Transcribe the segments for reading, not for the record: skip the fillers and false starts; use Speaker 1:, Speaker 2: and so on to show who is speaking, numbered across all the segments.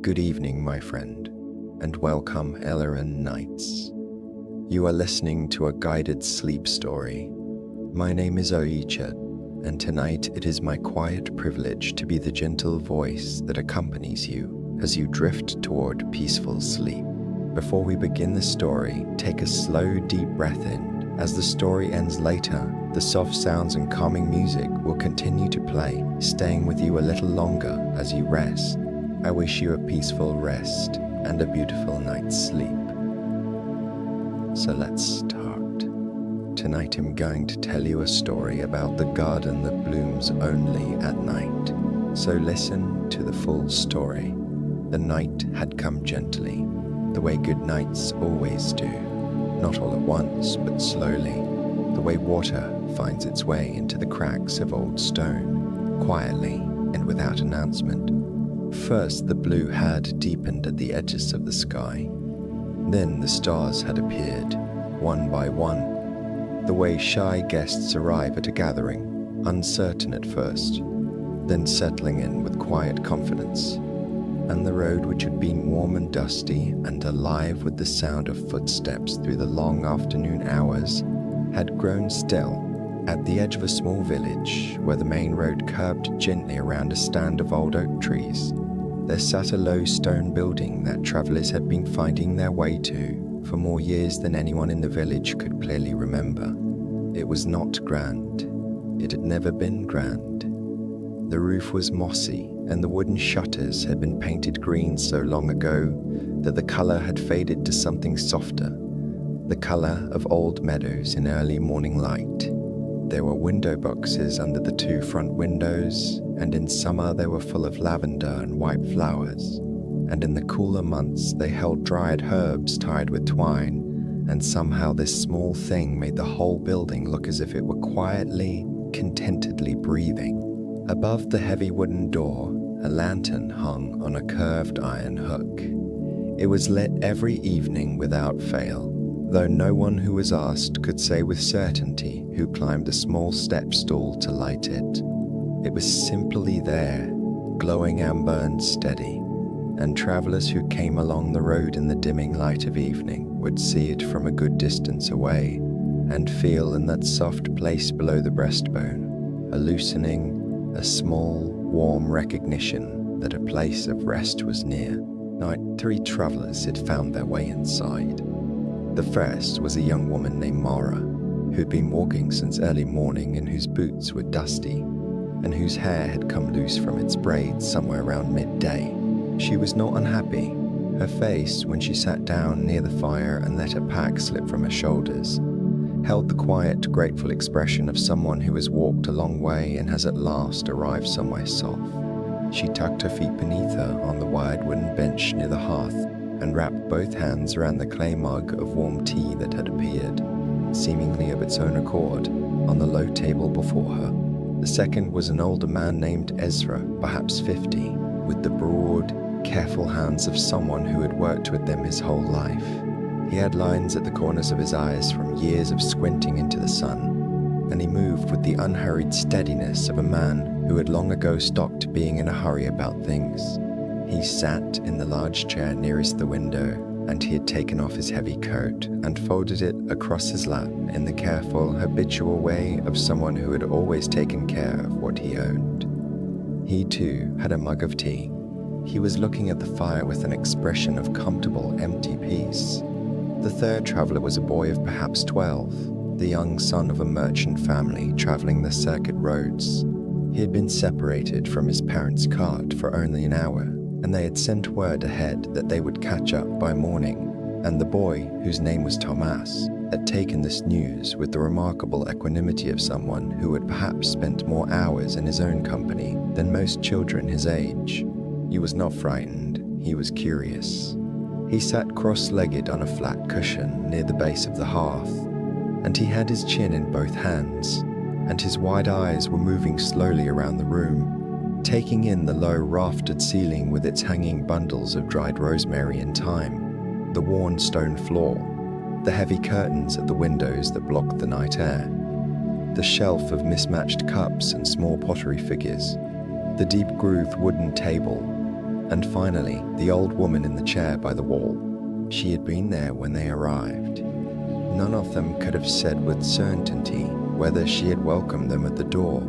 Speaker 1: Good evening, my friend, and welcome, Ellerin Nights. You are listening to a guided sleep story. My name is Oicha, and tonight it is my quiet privilege to be the gentle voice that accompanies you as you drift toward peaceful sleep. Before we begin the story, take a slow, deep breath in. As the story ends later, the soft sounds and calming music will continue to play, staying with you a little longer as you rest. I wish you a peaceful rest and a beautiful night's sleep. So let's start. Tonight I'm going to tell you a story about the garden that blooms only at night. So listen to the full story. The night had come gently, the way good nights always do. Not all at once, but slowly, the way water finds its way into the cracks of old stone, quietly and without announcement. First, the blue had deepened at the edges of the sky. Then the stars had appeared, one by one, the way shy guests arrive at a gathering, uncertain at first, then settling in with quiet confidence. And the road, which had been warm and dusty and alive with the sound of footsteps through the long afternoon hours, had grown still. At the edge of a small village, where the main road curved gently around a stand of old oak trees, there sat a low stone building that travelers had been finding their way to for more years than anyone in the village could clearly remember. It was not grand. It had never been grand. The roof was mossy, and the wooden shutters had been painted green so long ago that the color had faded to something softer, the color of old meadows in early morning light. There were window boxes under the two front windows, and in summer they were full of lavender and white flowers, and in the cooler months they held dried herbs tied with twine, and somehow this small thing made the whole building look as if it were quietly, contentedly breathing. Above the heavy wooden door, a lantern hung on a curved iron hook. It was lit every evening without fail, though no one who was asked could say with certainty who climbed the small step stool to light it. It was simply there, glowing amber and steady, and travelers who came along the road in the dimming light of evening would see it from a good distance away and feel in that soft place below the breastbone, a loosening, a small, warm recognition that a place of rest was near. Now, 3 travelers had found their way inside. The first was a young woman named Mara, who'd been walking since early morning and whose boots were dusty, and whose hair had come loose from its braids somewhere around midday. She was not unhappy. Her face, when she sat down near the fire and let her pack slip from her shoulders, held the quiet, grateful expression of someone who has walked a long way and has at last arrived somewhere soft. She tucked her feet beneath her on the wide wooden bench near the hearth and wrapped both hands around the clay mug of warm tea that had appeared, seemingly of its own accord, on the low table before her. The second was an older man named Ezra, perhaps 50, with the broad, careful hands of someone who had worked with them his whole life. He had lines at the corners of his eyes from years of squinting into the sun, and he moved with the unhurried steadiness of a man who had long ago stopped being in a hurry about things. He sat in the large chair nearest the window, and he had taken off his heavy coat and folded it across his lap in the careful, habitual way of someone who had always taken care of what he owned. He, too, had a mug of tea. He was looking at the fire with an expression of comfortable, empty peace. The third traveler was a boy of perhaps 12, the young son of a merchant family traveling the circuit roads. He had been separated from his parents' cart for only an hour, and they had sent word ahead that they would catch up by morning, and the boy, whose name was Thomas, had taken this news with the remarkable equanimity of someone who had perhaps spent more hours in his own company than most children his age. He was not frightened, he was curious. He sat cross-legged on a flat cushion near the base of the hearth, and he had his chin in both hands, and his wide eyes were moving slowly around the room, taking in the low raftered ceiling with its hanging bundles of dried rosemary and thyme, the worn stone floor, the heavy curtains at the windows that blocked the night air, the shelf of mismatched cups and small pottery figures, the deep-grooved wooden table, And finally, the old woman in the chair by the wall. She had been there when they arrived. None of them could have said with certainty whether she had welcomed them at the door,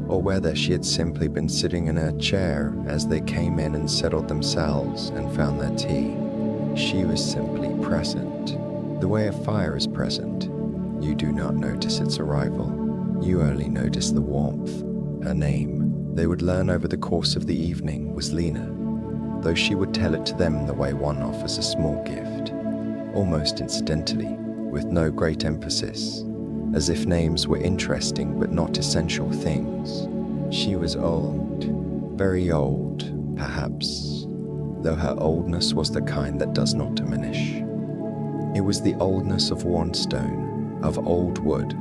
Speaker 1: or whether she had simply been sitting in her chair as they came in and settled themselves and found their tea. She was simply present. The way a fire is present. You do not notice its arrival. You only notice the warmth. Her name, they would learn over the course of the evening, was Lena, though she would tell it to them the way one offers a small gift, almost incidentally, with no great emphasis, as if names were interesting but not essential things. She was old, very old, perhaps, though her oldness was the kind that does not diminish. It was the oldness of worn stone, of old wood,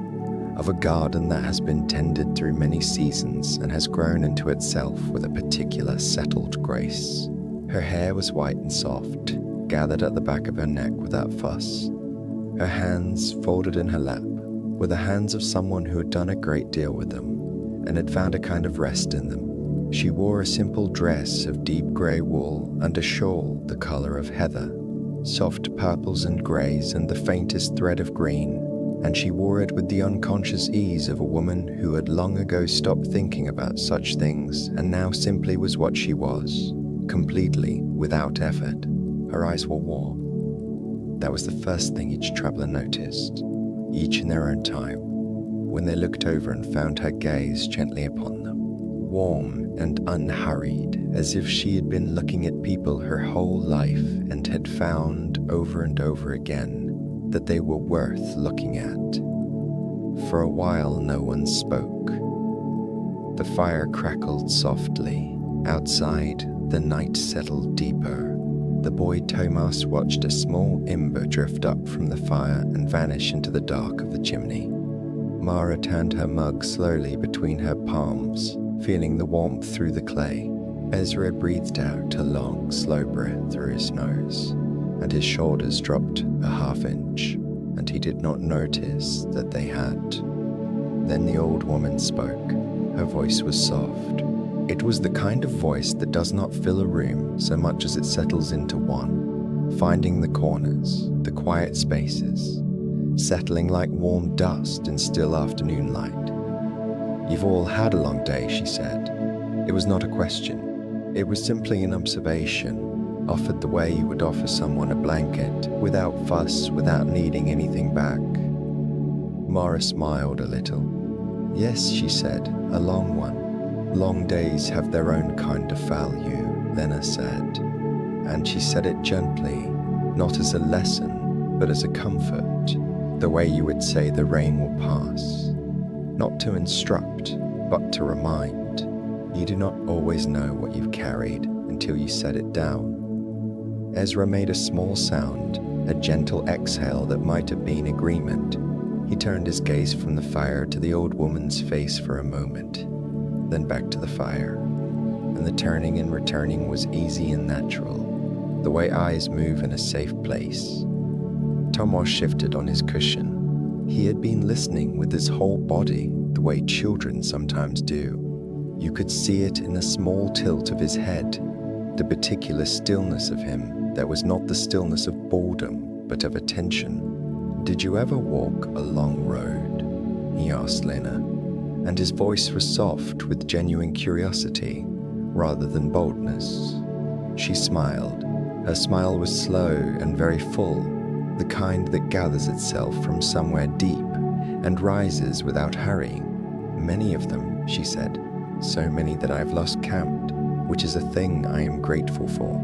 Speaker 1: of a garden that has been tended through many seasons and has grown into itself with a particular settled grace. Her hair was white and soft, gathered at the back of her neck without fuss. Her hands folded in her lap were the hands of someone who had done a great deal with them and had found a kind of rest in them. She wore a simple dress of deep grey wool and a shawl the colour of heather, soft purples and greys and the faintest thread of green, and she wore it with the unconscious ease of a woman who had long ago stopped thinking about such things and now simply was what she was, completely, without effort. Her eyes were warm. That was the first thing each traveller noticed, each in their own time, when they looked over and found her gaze gently upon them, warm and unhurried, as if she had been looking at people her whole life and had found over and over again that they were worth looking at. For a while no one spoke. The fire crackled softly. Outside, the night settled deeper. The boy Tomas watched a small ember drift up from the fire and vanish into the dark of the chimney. Mara turned her mug slowly between her palms, feeling the warmth through the clay. Ezra breathed out a long, slow breath through his nose, and his shoulders dropped a half-inch, and he did not notice that they had. Then the old woman spoke. Her voice was soft. It was the kind of voice that does not fill a room so much as it settles into one, finding the corners, the quiet spaces, settling like warm dust in still afternoon light. "You've all had a long day," she said. It was not a question. It was simply an observation, offered the way you would offer someone a blanket, without fuss, without needing anything back. Mara smiled a little. "Yes," she said, "a long one. Long days have their own kind of value," Lena said. And she said it gently, not as a lesson, but as a comfort, the way you would say the rain will pass. Not to instruct, but to remind. You do not always know what you've carried until you set it down. Ezra made a small sound, a gentle exhale that might have been agreement. He turned his gaze from the fire to the old woman's face for a moment, then back to the fire, and the turning and returning was easy and natural, the way eyes move in a safe place. Tomas shifted on his cushion. He had been listening with his whole body, the way children sometimes do. You could see it in the small tilt of his head, the particular stillness of him that was not the stillness of boredom, but of attention. "Did you ever walk a long road?" he asked Lena, and his voice was soft with genuine curiosity rather than boldness. She smiled. Her smile was slow and very full, the kind that gathers itself from somewhere deep and rises without hurrying. "Many of them," she said, "so many that I've lost count, which is a thing I am grateful for.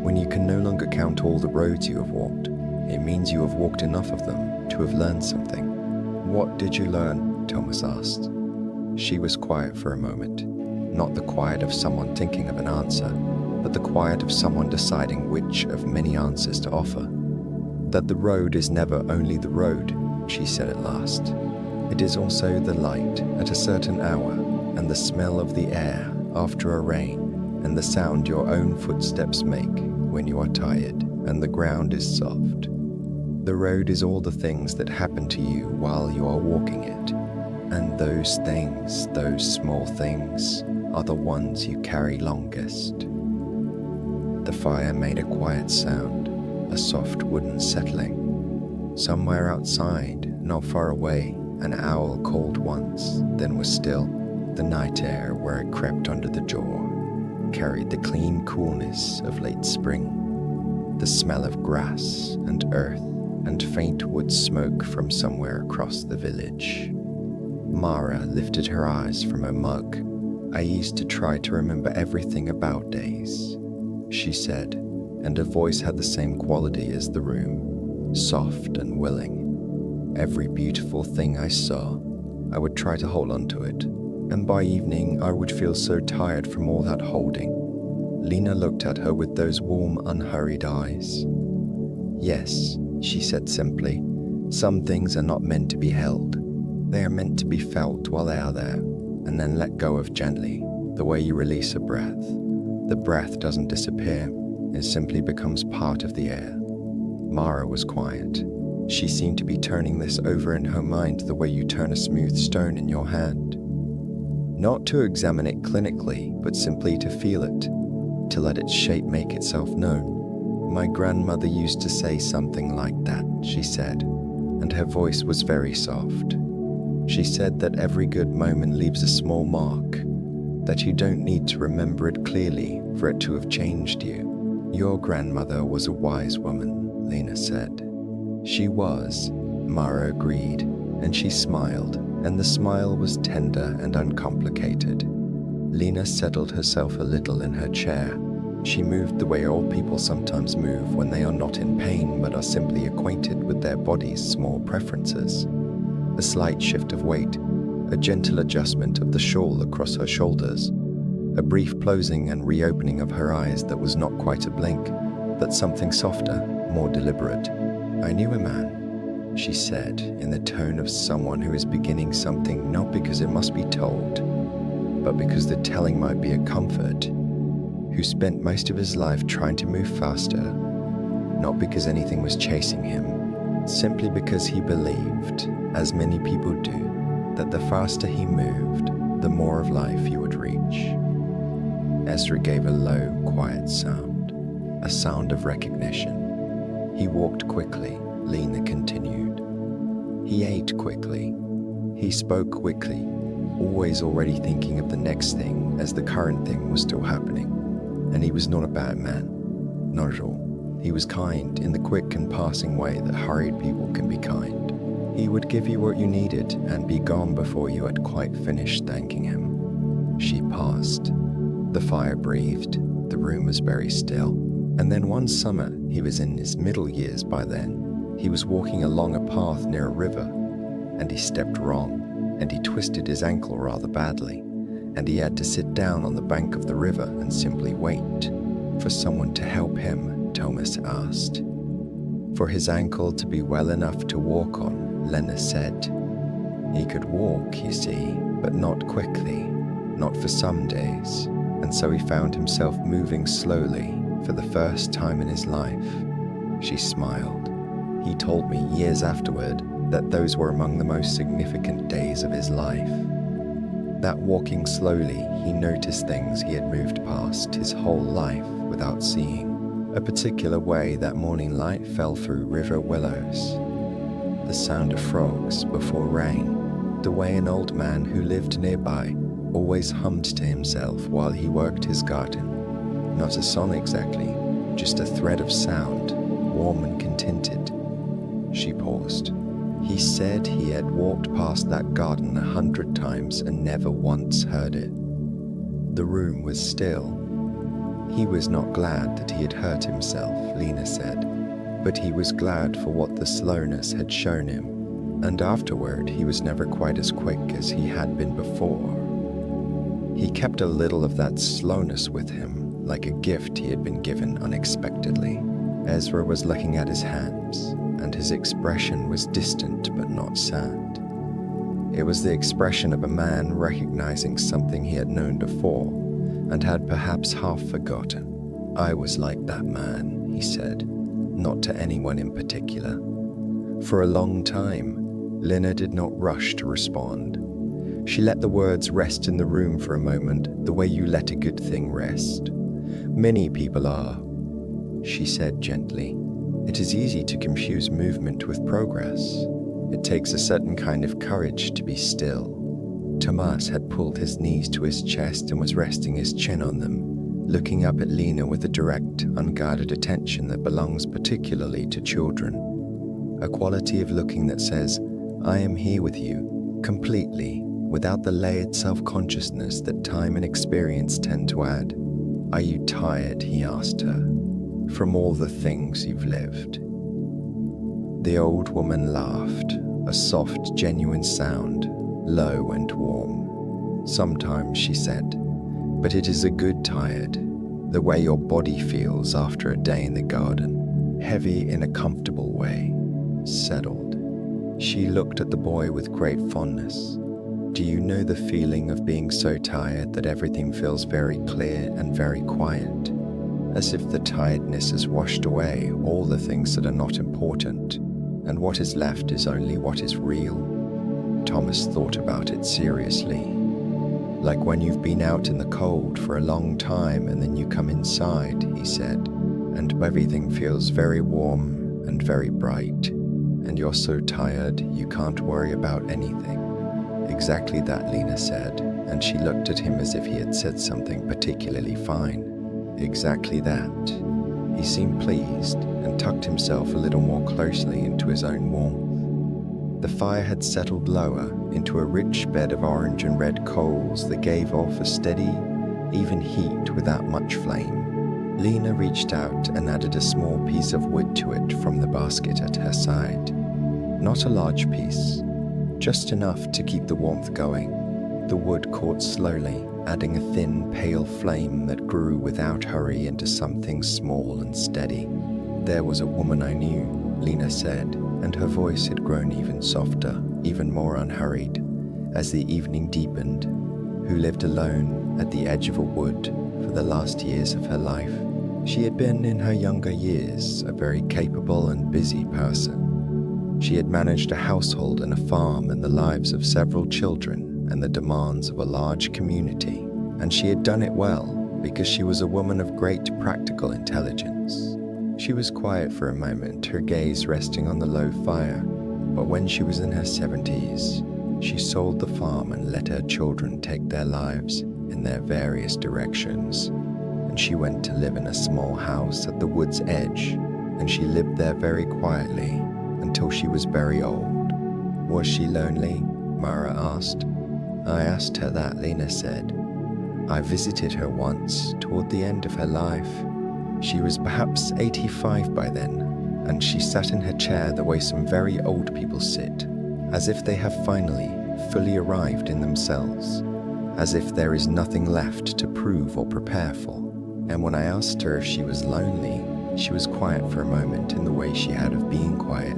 Speaker 1: When you can no longer count all the roads you have walked, it means you have walked enough of them to have learned something." "What did you learn?" Thomas asked. She was quiet for a moment, not the quiet of someone thinking of an answer, but the quiet of someone deciding which of many answers to offer. "That the road is never only the road," she said at last. "It is also the light at a certain hour, and the smell of the air after a rain, and the sound your own footsteps make when you are tired and the ground is soft. The road is all the things that happen to you while you are walking it, and those things, those small things, are the ones you carry longest." fire made a quiet sound, a soft wooden settling. Somewhere outside, not far away, an owl called once, then was still. The night air, where it crept under the jaw, carried the clean coolness of late spring, the smell of grass and earth and faint wood smoke from somewhere across the village. Mara lifted her eyes from her mug. "I used to try to remember everything about days," she said, and her voice had the same quality as the room, soft and willing. "Every beautiful thing I saw, I would try to hold on to it, and by evening I would feel so tired from all that holding." Lena looked at her with those warm, unhurried eyes. "Yes," she said simply, "some things are not meant to be held. They are meant to be felt while they are there, and then let go of gently, the way you release a breath. The breath doesn't disappear, it simply becomes part of the air." Mara was quiet. She seemed to be turning this over in her mind the way you turn a smooth stone in your hand. Not to examine it clinically, but simply to feel it, to let its shape make itself known. "My grandmother used to say something like that," she said, and her voice was very soft. She said that every good moment leaves a small mark, that you don't need to remember it clearly for it to have changed you. "Your grandmother was a wise woman," Lena said. "She was," Mara agreed, and she smiled, and the smile was tender and uncomplicated. Lena settled herself a little in her chair. She moved the way old people sometimes move when they are not in pain but are simply acquainted with their body's small preferences. A slight shift of weight, a gentle adjustment of the shawl across her shoulders, a brief closing and reopening of her eyes that was not quite a blink, but something softer, more deliberate. "I knew a man," she said, in the tone of someone who is beginning something not because it must be told, but because the telling might be a comfort, who spent most of his life trying to move faster, not because anything was chasing him, simply because he believed, as many people do, that the faster he moved, the more of life he would reach. Ezra gave a low, quiet sound, a sound of recognition. He walked quickly, Lena continued. He ate quickly. He spoke quickly, always already thinking of the next thing as the current thing was still happening. And he was not a bad man, not at all. He was kind in the quick and passing way that hurried people can be kind. He would give you what you needed and be gone before you had quite finished thanking him. She paused. The fire breathed. The room was very still. And then one summer, he was in his middle years by then, he was walking along a path near a river, and he stepped wrong, and he twisted his ankle rather badly, and he had to sit down on the bank of the river and simply wait for someone to help him, Thomas asked. For his ankle to be well enough to walk on, Lena said. He could walk, you see, but not quickly, not for some days, and so he found himself moving slowly for the first time in his life. She smiled. He told me years afterward that those were among the most significant days of his life. That walking slowly, he noticed things he had moved past his whole life without seeing. A particular way that morning light fell through river willows, the sound of frogs before rain, the way an old man who lived nearby always hummed to himself while he worked his garden. Not a song exactly, just a thread of sound, warm and contented. She paused. He said he had walked past that garden 100 times and never once heard it. The room was still. He was not glad that he had hurt himself, Lena said, but he was glad for what the slowness had shown him, and afterward he was never quite as quick as he had been before. He kept a little of that slowness with him, like a gift he had been given unexpectedly. Ezra was looking at his hands, and his expression was distant but not sad. It was the expression of a man recognizing something he had known before, and had perhaps half forgotten. I was like that man, he said, not to anyone in particular. For a long time, Lena did not rush to respond. She let the words rest in the room for a moment, the way you let a good thing rest. Many people are, she said gently. It is easy to confuse movement with progress. It takes a certain kind of courage to be still. Tomas had pulled his knees to his chest and was resting his chin on them, looking up at Lena with a direct, unguarded attention that belongs particularly to children. A quality of looking that says, I am here with you, completely, without the layered self-consciousness that time and experience tend to add. Are you tired, he asked her, from all the things you've lived? The old woman laughed, a soft, genuine sound, low and warm. Sometimes, she said, but it is a good tired, the way your body feels after a day in the garden, heavy in a comfortable way, settled. She looked at the boy with great fondness. Do you know the feeling of being so tired that everything feels very clear and very quiet? As if the tiredness has washed away all the things that are not important, and what is left is only what is real. Thomas thought about it seriously. Like when you've been out in the cold for a long time and then you come inside, he said, and everything feels very warm and very bright, and you're so tired you can't worry about anything. Exactly that, Lena said, and she looked at him as if he had said something particularly fine. Exactly that. He seemed pleased and tucked himself a little more closely into his own warmth. The fire had settled lower into a rich bed of orange and red coals that gave off a steady, even heat without much flame. Lena reached out and added a small piece of wood to it from the basket at her side. Not a large piece, just enough to keep the warmth going. The wood caught slowly, adding a thin, pale flame that grew without hurry into something small and steady. There was a woman I knew, Lena said, and her voice had grown even softer, even more unhurried, as the evening deepened, who lived alone at the edge of a wood for the last years of her life. She had been, in her younger years, a very capable and busy person. She had managed a household and a farm and the lives of several children and the demands of a large community, and she had done it well because she was a woman of great practical intelligence. She was quiet for a moment, her gaze resting on the low fire, but when she was in her 70s, she sold the farm and let her children take their lives in their various directions, and she went to live in a small house at the wood's edge, and she lived there very quietly until she was very old. Was she lonely? Mara asked. I asked her that, Lena said. I visited her once, toward the end of her life. She was perhaps 85 by then, and she sat in her chair the way some very old people sit, as if they have finally, fully arrived in themselves, as if there is nothing left to prove or prepare for. And when I asked her if she was lonely, she was quiet for a moment in the way she had of being quiet,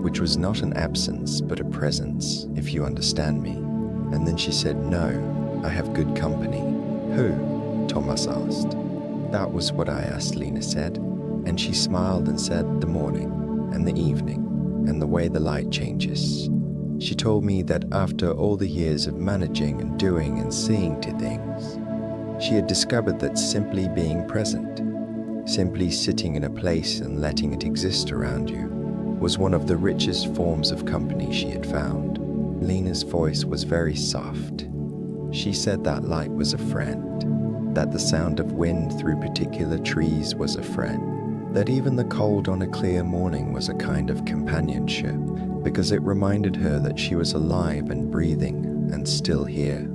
Speaker 1: which was not an absence but a presence, if you understand me. And then she said, no, I have good company. Who? Thomas asked. That was what I asked, Lena said, and she smiled and said, the morning, and the evening, and the way the light changes. She told me that after all the years of managing and doing and seeing to things, she had discovered that simply being present, simply sitting in a place and letting it exist around you, was one of the richest forms of company she had found. Lena's voice was very soft. She said that light was a friend, that the sound of wind through particular trees was a friend, that even the cold on a clear morning was a kind of companionship, because it reminded her that she was alive and breathing and still here.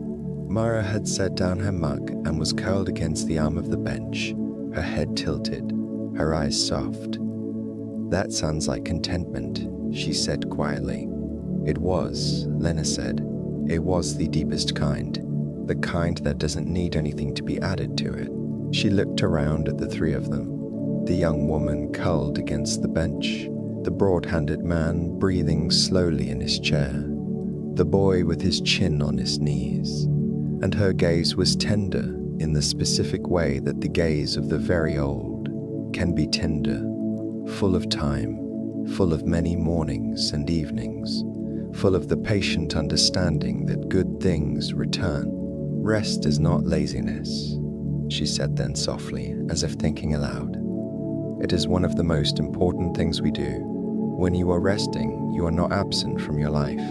Speaker 1: Mara had set down her mug and was curled against the arm of the bench, her head tilted, her eyes soft. That sounds like contentment, she said quietly. It was, Lena said. It was the deepest kind, the kind that doesn't need anything to be added to it. She looked around at the three of them, the young woman curled against the bench, the broad-handed man breathing slowly in his chair, the boy with his chin on his knees, and her gaze was tender in the specific way that the gaze of the very old can be tender, full of time, full of many mornings and evenings, full of the patient understanding that good things return. Rest is not laziness, she said then softly, as if thinking aloud. It is one of the most important things we do. When you are resting, you are not absent from your life.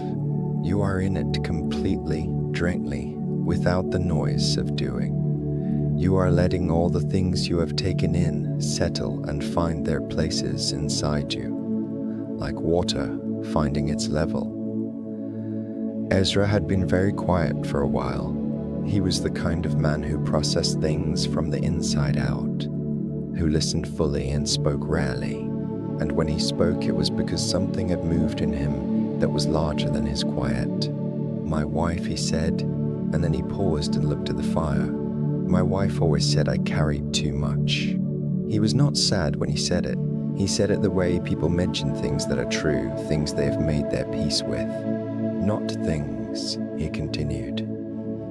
Speaker 1: You are in it completely, directly, without the noise of doing. You are letting all the things you have taken in settle and find their places inside you, like water finding its level. Ezra had been very quiet for a while. He was the kind of man who processed things from the inside out, who listened fully and spoke rarely. And when he spoke, it was because something had moved in him that was larger than his quiet. "My wife," he said, and then he paused and looked at the fire. "My wife always said I carried too much." He was not sad when he said it. He said it the way people mention things that are true, things they have made their peace with. "Not things," he continued.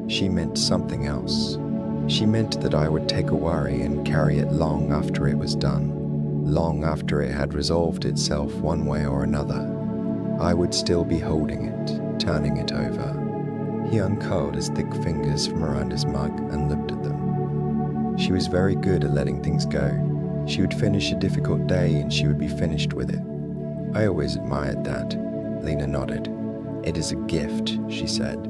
Speaker 1: "She meant something else. She meant that I would take a worry and carry it long after it was done, long after it had resolved itself one way or another. I would still be holding it, turning it over." He uncurled his thick fingers from around his mug and looked at them. "She was very good at letting things go. She would finish a difficult day and she would be finished with it. I always admired that." Lena nodded. "It is a gift," she said,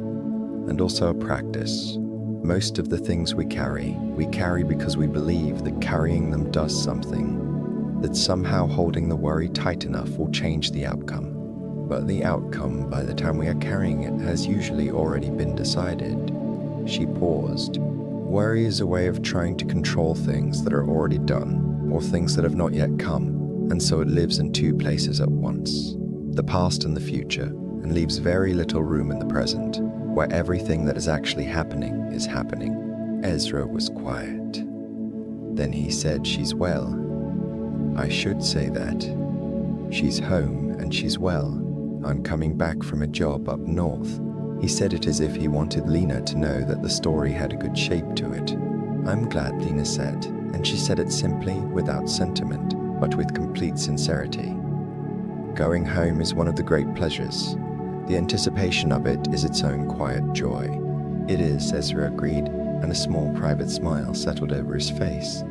Speaker 1: "and also a practice. Most of the things we carry because we believe that carrying them does something, that somehow holding the worry tight enough will change the outcome. But the outcome, by the time we are carrying it, has usually already been decided." She paused. "Worry is a way of trying to control things that are already done, or things that have not yet come, and so it lives in two places at once, the past and the future, and leaves very little room in the present, where everything that is actually happening is happening." Ezra was quiet. Then he said, "She's well." "I should say that. She's home and she's well. I'm coming back from a job up north." He said it as if he wanted Lena to know that the story had a good shape to it. "I'm glad," Lena said, and she said it simply, without sentiment, but with complete sincerity. "Going home is one of the great pleasures. The anticipation of it is its own quiet joy." "It is," Ezra agreed, and a small private smile settled over his face.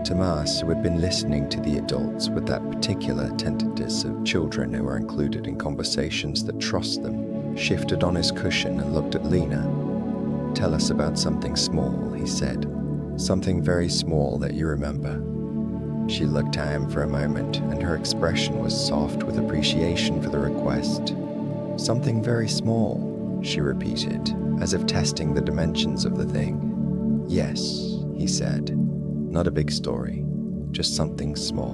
Speaker 1: Tomas, who had been listening to the adults with that particular attentiveness of children who are included in conversations that trust them, shifted on his cushion and looked at Lena. "Tell us about something small," he said. "Something very small that you remember." She looked at him for a moment, and her expression was soft with appreciation for the request. "Something very small," she repeated, as if testing the dimensions of the thing. "Yes," he said. "Not a big story, just something small."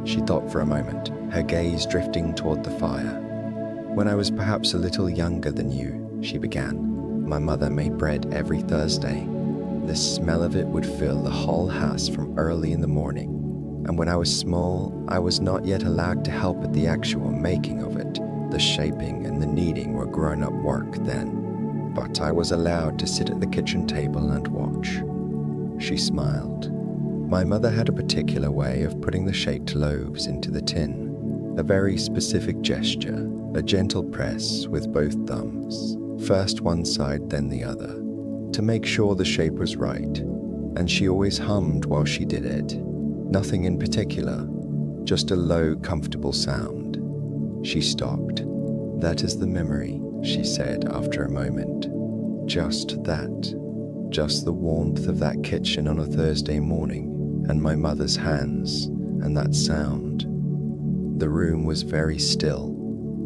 Speaker 1: She thought for a moment, her gaze drifting toward the fire. "When I was perhaps a little younger than you," she began, "my mother made bread every Thursday. The smell of it would fill the whole house from early in the morning. And when I was small, I was not yet allowed to help at the actual making of it. The shaping and the kneading were grown-up work then. But I was allowed to sit at the kitchen table and watch." She smiled. "My mother had a particular way of putting the shaped loaves into the tin. A very specific gesture, a gentle press with both thumbs, first one side then the other, to make sure the shape was right. And she always hummed while she did it. Nothing in particular, just a low, comfortable sound." She stopped. "That is the memory," she said after a moment. "Just that. Just the warmth of that kitchen on a Thursday morning, and my mother's hands, and that sound." The room was very still.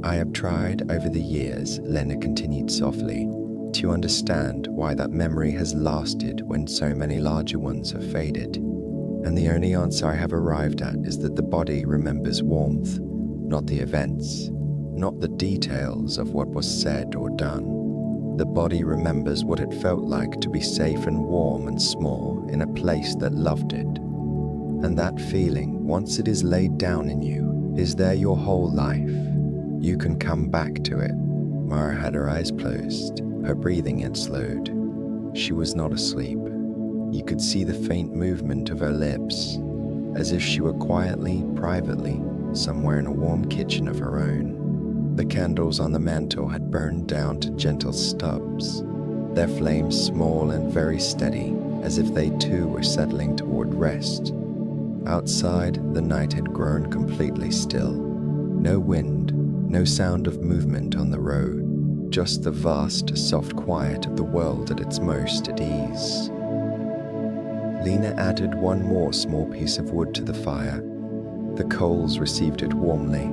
Speaker 1: "I have tried over the years," Lena continued softly, "to understand why that memory has lasted when so many larger ones have faded. And the only answer I have arrived at is that the body remembers warmth, not the events, not the details of what was said or done. The body remembers what it felt like to be safe and warm and small in a place that loved it. And that feeling, once it is laid down in you, is there your whole life. You can come back to it." Mara had her eyes closed. Her breathing had slowed. She was not asleep. You could see the faint movement of her lips, as if she were quietly, privately, somewhere in a warm kitchen of her own. The candles on the mantel had burned down to gentle stubs, their flames small and very steady, as if they too were settling toward rest. Outside, the night had grown completely still. No wind, no sound of movement on the road, just the vast, soft quiet of the world at its most at ease. Lena added one more small piece of wood to the fire. The coals received it warmly.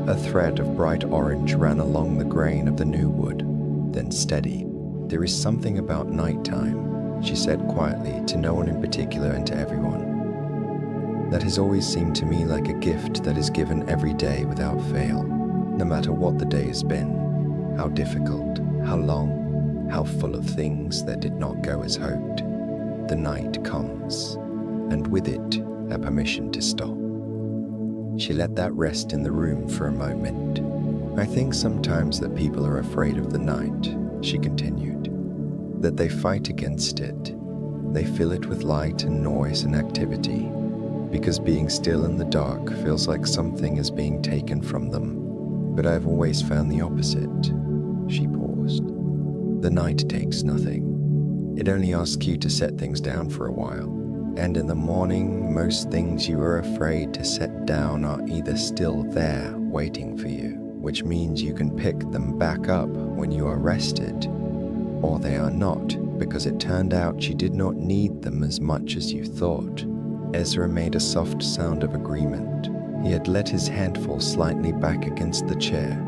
Speaker 1: A thread of bright orange ran along the grain of the new wood, then steadied. "There is something about nighttime," she said quietly to no one in particular and to everyone, "that has always seemed to me like a gift that is given every day without fail, no matter what the day has been, how difficult, how long, how full of things that did not go as hoped. The night comes, and with it, a permission to stop." She let that rest in the room for a moment. "I think sometimes that people are afraid of the night," she continued, "that they fight against it. They fill it with light and noise and activity, because being still in the dark feels like something is being taken from them. But I've always found the opposite." She paused. "The night takes nothing. It only asks you to set things down for a while. And in the morning, most things you are afraid to set down are either still there waiting for you, which means you can pick them back up when you are rested, or they are not, because it turned out you did not need them as much as you thought." Ezra made a soft sound of agreement. He had let his hand fall slightly back against the chair,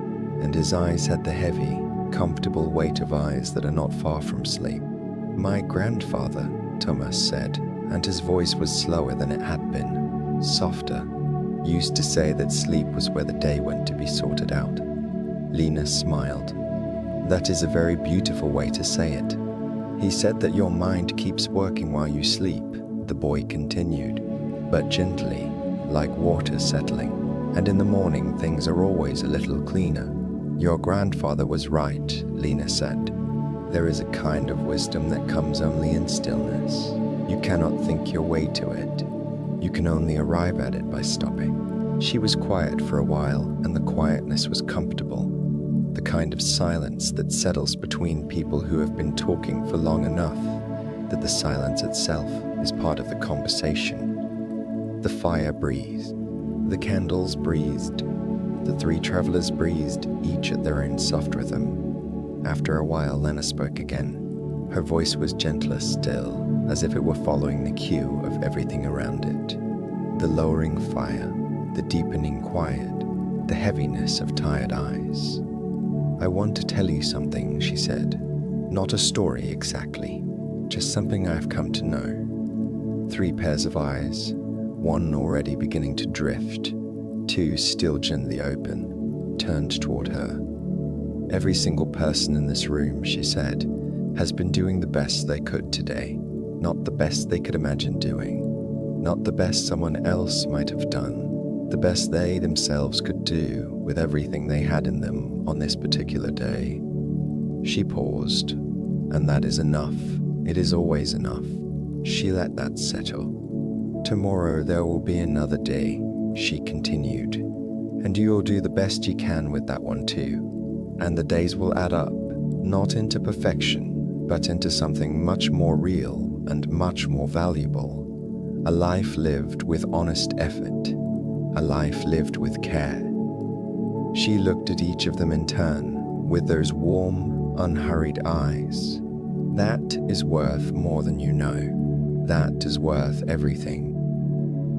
Speaker 1: and his eyes had the heavy, comfortable weight of eyes that are not far from sleep. "My grandfather," Thomas said, and his voice was slower than it had been, softer, "used to say that sleep was where the day went to be sorted out." Lena smiled. "That is a very beautiful way to say it. He said that your mind keeps working while you sleep," the boy continued, "but gently, like water settling, and in the morning things are always a little cleaner." "Your grandfather was right," Lena said. "There is a kind of wisdom that comes only in stillness. You cannot think your way to it. You can only arrive at it by stopping." She was quiet for a while, and the quietness was comfortable. The kind of silence that settles between people who have been talking for long enough that the silence itself is part of the conversation. The fire breathed. The candles breathed. The three travelers breathed, each at their own soft rhythm. After a while, Lena spoke again. Her voice was gentler still, as if it were following the cue of everything around it. The lowering fire, the deepening quiet, the heaviness of tired eyes. "I want to tell you something," she said. "Not a story exactly, just something I've come to know." 3 pairs of eyes, one already beginning to drift, 2 still gently open, turned toward her. "Every single person in this room," she said, "has been doing the best they could today. Not the best they could imagine doing. Not the best someone else might have done. The best they themselves could do with everything they had in them on this particular day." She paused. "And that is enough. It is always enough." She let that settle. "Tomorrow there will be another day," she continued. "And you will do the best you can with that one too. And the days will add up, not into perfection, but into something much more real and much more valuable. A life lived with honest effort. A life lived with care." She looked at each of them in turn, with those warm, unhurried eyes. "That is worth more than you know. That is worth everything."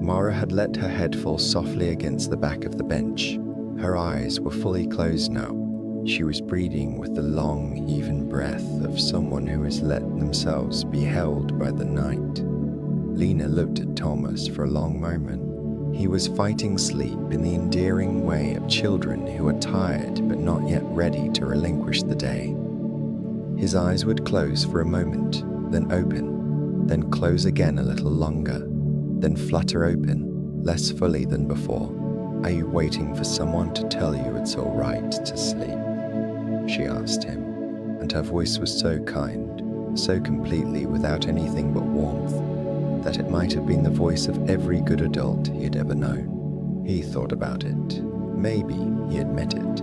Speaker 1: Mara had let her head fall softly against the back of the bench. Her eyes were fully closed now. She was breathing with the long, even breath of someone who has let themselves be held by the night. Lena looked at Thomas for a long moment. He was fighting sleep in the endearing way of children who are tired but not yet ready to relinquish the day. His eyes would close for a moment, then open, then close again a little longer, then flutter open, less fully than before. "Are you waiting for someone to tell you it's all right to sleep?" she asked him, and her voice was so kind, so completely without anything but warmth, that it might have been the voice of every good adult he had ever known. He thought about it. Maybe he admitted.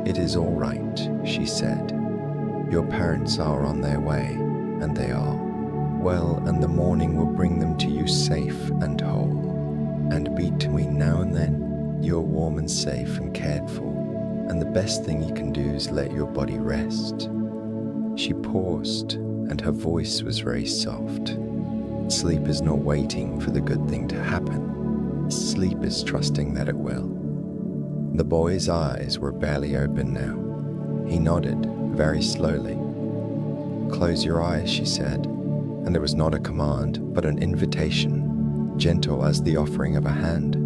Speaker 1: "It is all right," she said. "Your parents are on their way, and they are. Well, and the morning will bring them to you safe and whole." And between now and then, you're warm and safe and cared for, and the best thing you can do is let your body rest." She paused, and her voice was very soft. "Sleep is not waiting for the good thing to happen. Sleep is trusting that it will." The boy's eyes were barely open now. He nodded, very slowly. "Close your eyes," she said, and it was not a command, but an invitation, gentle as the offering of a hand.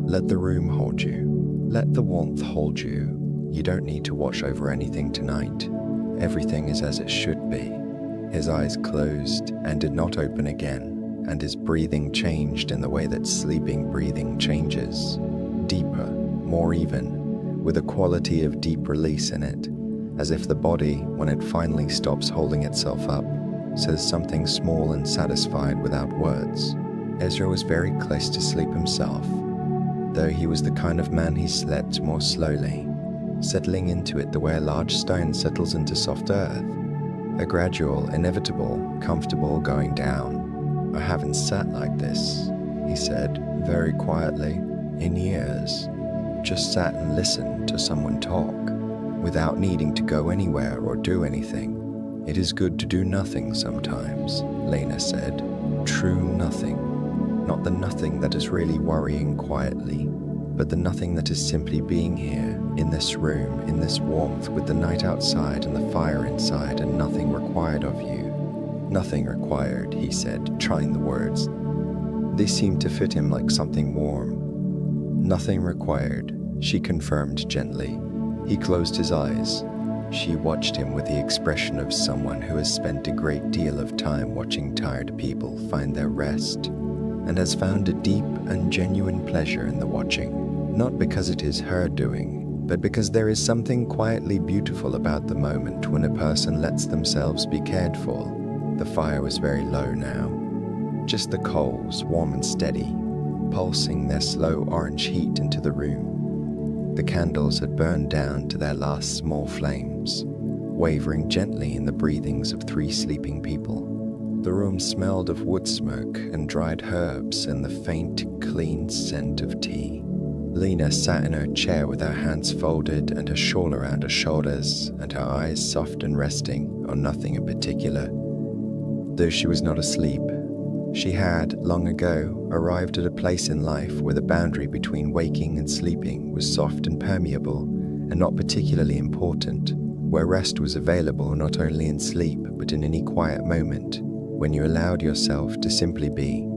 Speaker 1: "Let the room hold you. Let the warmth hold you. You don't need to watch over anything tonight. Everything is as it should be." His eyes closed and did not open again, and his breathing changed in the way that sleeping breathing changes. Deeper, more even, with a quality of deep release in it, as if the body, when it finally stops holding itself up, says something small and satisfied without words. Ezra was very close to sleep himself, though he was the kind of man he slept more slowly, settling into it the way a large stone settles into soft earth, a gradual, inevitable, comfortable going down. "I haven't sat like this," he said, very quietly, "in years. Just sat and listened to someone talk, without needing to go anywhere or do anything. It is good to do nothing sometimes," Lena said. "True nothing. Not the nothing that is really worrying quietly, but the nothing that is simply being here, in this room, in this warmth, with the night outside and the fire inside, and nothing required of you." "Nothing required," he said, trying the words. They seemed to fit him like something warm. "Nothing required," she confirmed gently. He closed his eyes. She watched him with the expression of someone who has spent a great deal of time watching tired people find their rest, and has found a deep and genuine pleasure in the watching, not because it is her doing, but because there is something quietly beautiful about the moment when a person lets themselves be cared for. The fire was very low now, just the coals, warm and steady, pulsing their slow orange heat into the room. The candles had burned down to their last small flames, wavering gently in the breathings of 3 sleeping people. The room smelled of wood smoke and dried herbs and the faint, clean scent of tea. Lena sat in her chair with her hands folded and her shawl around her shoulders and her eyes soft and resting on nothing in particular. Though she was not asleep, she had, long ago, arrived at a place in life where the boundary between waking and sleeping was soft and permeable and not particularly important, where rest was available not only in sleep but in any quiet moment, when you allowed yourself to simply be.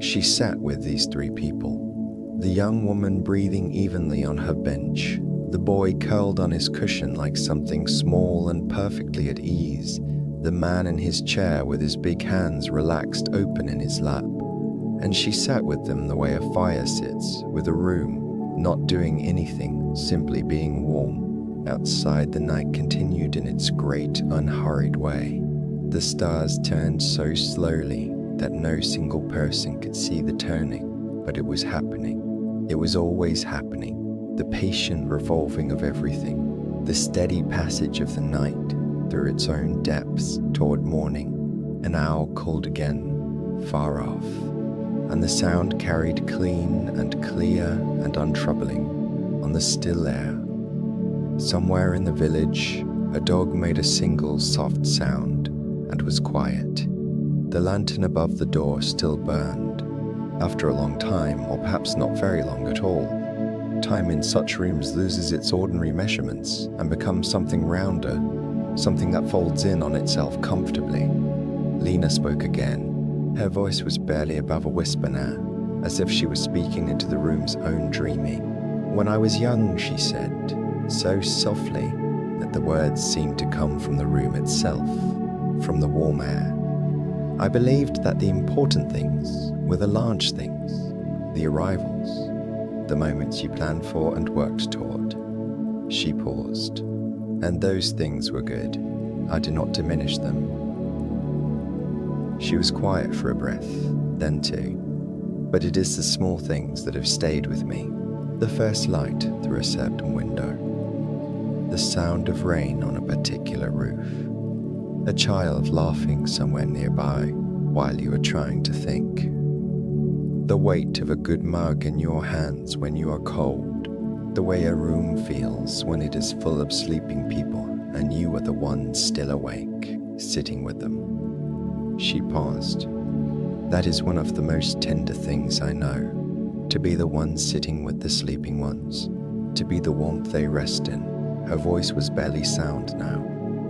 Speaker 1: She sat with these 3 people. The young woman breathing evenly on her bench, the boy curled on his cushion like something small and perfectly at ease, the man in his chair with his big hands relaxed open in his lap, and she sat with them the way a fire sits, with a room, not doing anything, simply being warm. Outside, the night continued in its great, unhurried way. The stars turned so slowly that no single person could see the turning, but it was happening. It was always happening, the patient revolving of everything, the steady passage of the night through its own depths toward morning. An owl called again, far off, and the sound carried clean and clear and untroubling on the still air. Somewhere in the village, a dog made a single soft sound and was quiet. The lantern above the door still burned. After a long time, or perhaps not very long at all, time in such rooms loses its ordinary measurements and becomes something rounder, something that folds in on itself comfortably. Lena spoke again. Her voice was barely above a whisper now, as if she was speaking into the room's own dreaming. "When I was young," she said, so softly that the words seemed to come from the room itself, from the warm air, "I believed that the important things were the large things, the arrivals, the moments you planned for and worked toward." She paused. "And those things were good. I did not diminish them." She was quiet for a breath, then 2. "But it is the small things that have stayed with me. The first light through a certain window, the sound of rain on a particular roof, a child laughing somewhere nearby while you were trying to think." The weight of a good mug in your hands when you are cold. The way a room feels when it is full of sleeping people and you are the one still awake, sitting with them. She paused. That is one of the most tender things I know. To be the one sitting with the sleeping ones. To be the warmth they rest in. Her voice was barely sound now.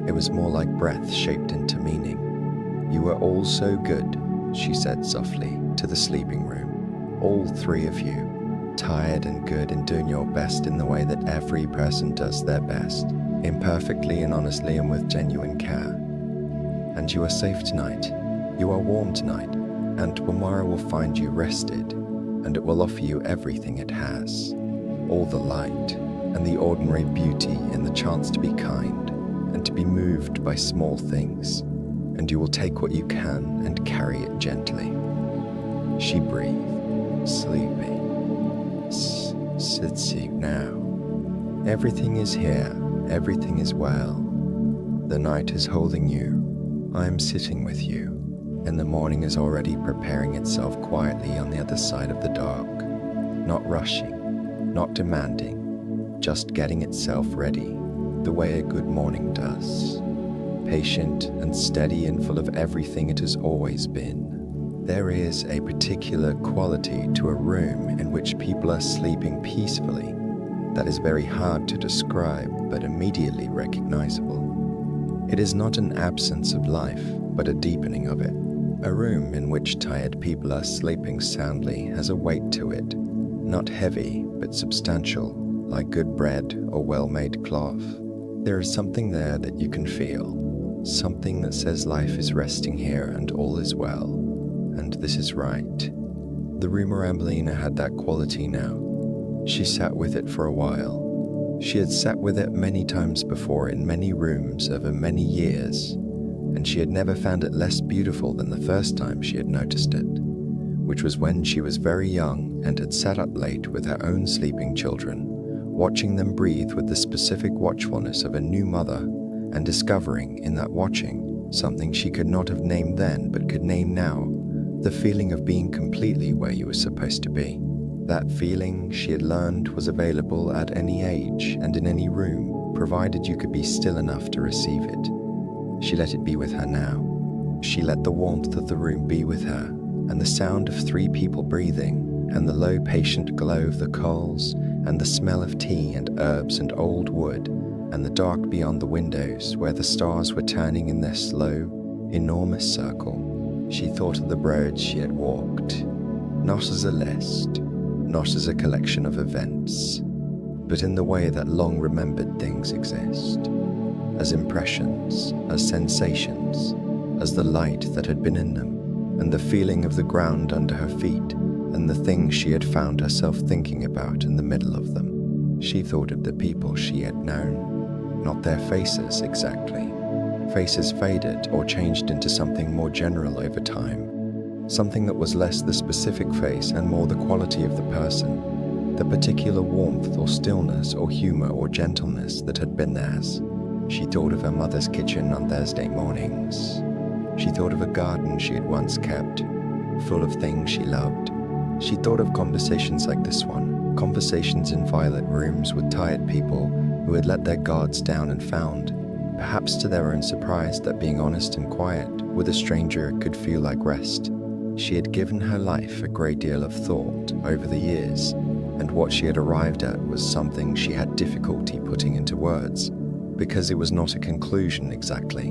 Speaker 1: It was more like breath shaped into meaning. You are all so good, she said softly, to the sleeping room. All three of you, tired and good and doing your best in the way that every person does their best, imperfectly and honestly and with genuine care. And you are safe tonight. You are warm tonight, and tomorrow will find you rested, and it will offer you everything it has. All the light and the ordinary beauty in the chance to be kind and to be moved by small things, and you will take what you can and carry it gently. She breathed, sleepy. Sit now. Everything is here, everything is well. The night is holding you. I am sitting with you, and the morning is already preparing itself quietly on the other side of the dark, not rushing, not demanding, just getting itself ready, the way a good morning does. Patient and steady and full of everything it has always been. There is a particular quality to a room in which people are sleeping peacefully that is very hard to describe but immediately recognizable. It is not an absence of life, but a deepening of it. A room in which tired people are sleeping soundly has a weight to it, not heavy but substantial, like good bread or well-made cloth. There is something there that you can feel, something that says life is resting here and all is well, and this is right. The room around Melina had that quality now. She sat with it for a while. She had sat with it many times before in many rooms over many years, and she had never found it less beautiful than the first time she had noticed it, which was when she was very young and had sat up late with her own sleeping children, watching them breathe with the specific watchfulness of a new mother, and discovering in that watching something she could not have named then but could name now, the feeling of being completely where you were supposed to be. That feeling, she had learned, was available at any age and in any room, provided you could be still enough to receive it. She let it be with her now. She let the warmth of the room be with her, and the sound of three people breathing, and the low patient glow of the coals, and the smell of tea and herbs and old wood, and the dark beyond the windows where the stars were turning in their slow, enormous circle. She thought of the roads she had walked, not as a list, not as a collection of events, but in the way that long-remembered things exist, as impressions, as sensations, as the light that had been in them, and the feeling of the ground under her feet, and the things she had found herself thinking about in the middle of them. She thought of the people she had known, not their faces exactly. Faces faded or changed into something more general over time, something that was less the specific face and more the quality of the person, the particular warmth or stillness or humor or gentleness that had been theirs. She thought of her mother's kitchen on Thursday mornings. She thought of a garden she had once kept, full of things she loved. She thought of conversations like this one, conversations in violet rooms with tired people who had let their guards down and found, perhaps to their own surprise, that being honest and quiet with a stranger could feel like rest. She had given her life a great deal of thought over the years, and what she had arrived at was something she had difficulty putting into words, because it was not a conclusion exactly.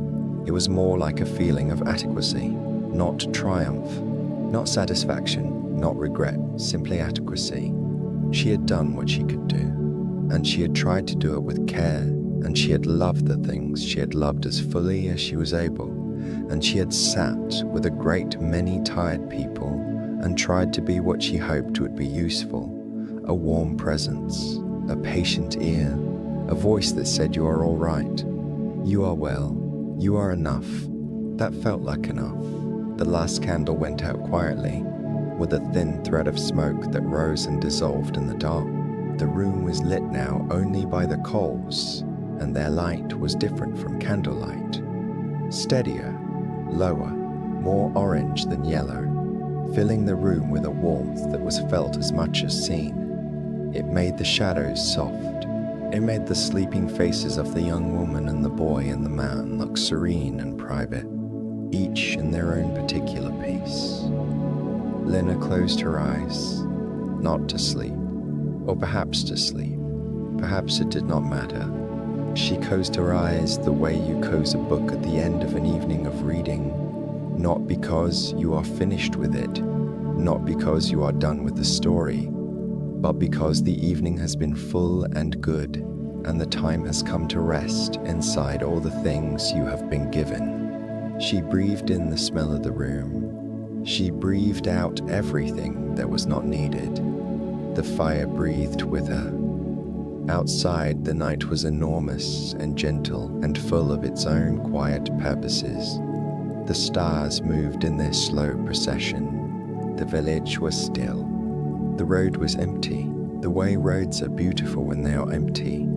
Speaker 1: It was more like a feeling of adequacy, not triumph, not satisfaction, not regret, simply adequacy. She had done what she could do, and she had tried to do it with care, and she had loved the things she had loved as fully as she was able, and she had sat with a great many tired people and tried to be what she hoped would be useful, a warm presence, a patient ear, a voice that said you are all right, you are well, you are enough. That felt like enough. The last candle went out quietly, with a thin thread of smoke that rose and dissolved in the dark. The room was lit now only by the coals, and their light was different from candlelight. Steadier, lower, more orange than yellow. filling the room with a warmth that was felt as much as seen. It made the shadows soft. It made the sleeping faces of the young woman and the boy and the man look serene and private, each in their own particular piece. Lena closed her eyes, not to sleep, or perhaps to sleep. Perhaps it did not matter. She closed her eyes the way you close a book at the end of an evening of reading, not because you are finished with it, not because you are done with the story, but because the evening has been full and good, and the time has come to rest inside all the things you have been given. She breathed in the smell of the room. She breathed out everything that was not needed. The fire breathed with her. Outside, the night was enormous and gentle and full of its own quiet purposes. The stars moved in their slow procession. The village was still. The road was empty, the way roads are beautiful when they are empty,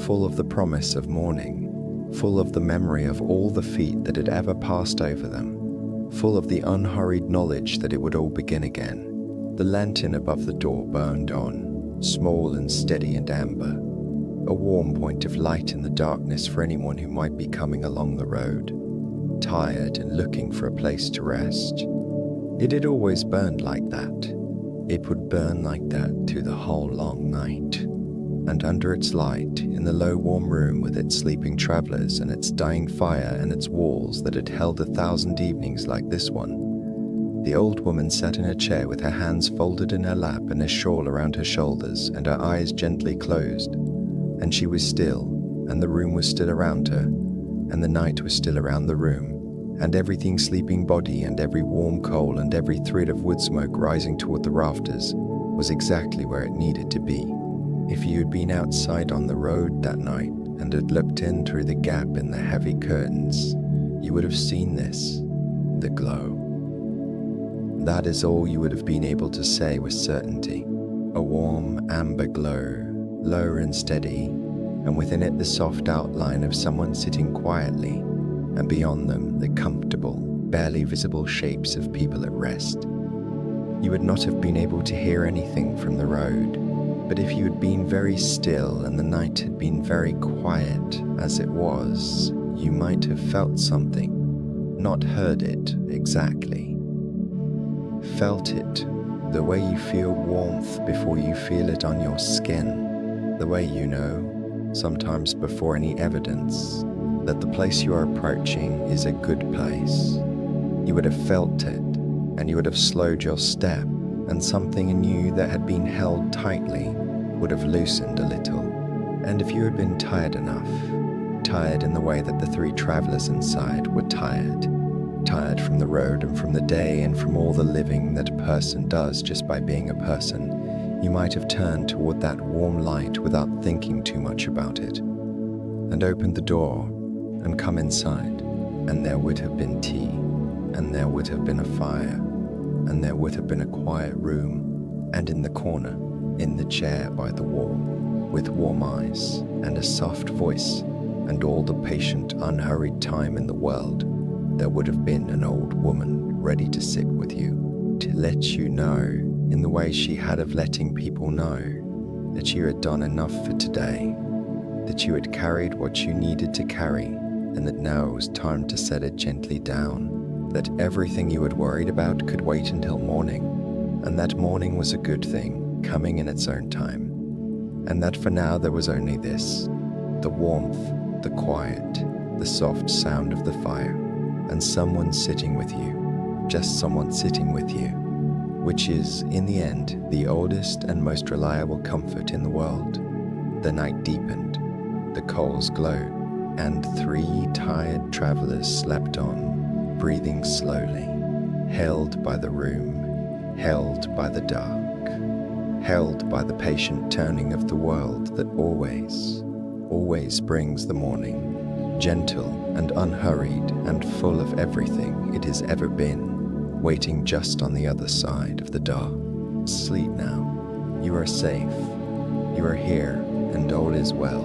Speaker 1: full of the promise of morning, full of the memory of all the feet that had ever passed over them, full of the unhurried knowledge that it would all begin again. The lantern above the door burned on, small and steady and amber, a warm point of light in the darkness for anyone who might be coming along the road, tired and looking for a place to rest. It had always burned like that. It would burn like that through the whole long night. And under its light, in the low warm room with its sleeping travelers and its dying fire and its walls that had held 1,000 evenings like this one, the old woman sat in a chair with her hands folded in her lap and a shawl around her shoulders and her eyes gently closed. And she was still, and the room was still around her, and the night was still around the room, and everything sleeping body and every warm coal and every thread of wood smoke rising toward the rafters was exactly where it needed to be. If you had been outside on the road that night and had looked in through the gap in the heavy curtains, you would have seen this, the glow. That is all you would have been able to say with certainty. A warm amber glow, low and steady, and within it the soft outline of someone sitting quietly, and beyond them the comfortable, barely visible shapes of people at rest. You would not have been able to hear anything from the road, but if you had been very still and the night had been very quiet as it was, you might have felt something, not heard it exactly. Felt it, the way you feel warmth before you feel it on your skin, the way you know, sometimes before any evidence, that the place you are approaching is a good place. You would have felt it, and you would have slowed your step, and something in you that had been held tightly would have loosened a little. And if you had been tired enough, tired in the way that the three travelers inside were tired from the road and from the day and from all the living that a person does just by being a person, you might have turned toward that warm light without thinking too much about it, and opened the door and come inside, and there would have been tea, and there would have been a fire, and there would have been a quiet room, and in the corner, in the chair by the wall, with warm eyes and a soft voice and all the patient, unhurried time in the world, there would have been an old woman ready to sit with you, to let you know, in the way she had of letting people know, that you had done enough for today, that you had carried what you needed to carry, and that now it was time to set it gently down, that everything you had worried about could wait until morning, and that morning was a good thing, coming in its own time, and that for now there was only this, the warmth, the quiet, the soft sound of the fire, and someone sitting with you, just someone sitting with you, which is, in the end, the oldest and most reliable comfort in the world. The night deepened, the coals glowed, and 3 tired travelers slept on, breathing slowly, held by the room, held by the dark, held by the patient turning of the world that always brings the morning, gentle and unhurried and full of everything it has ever been, waiting just on the other side of the dark. Sleep now. You are safe. You are here, and all is well.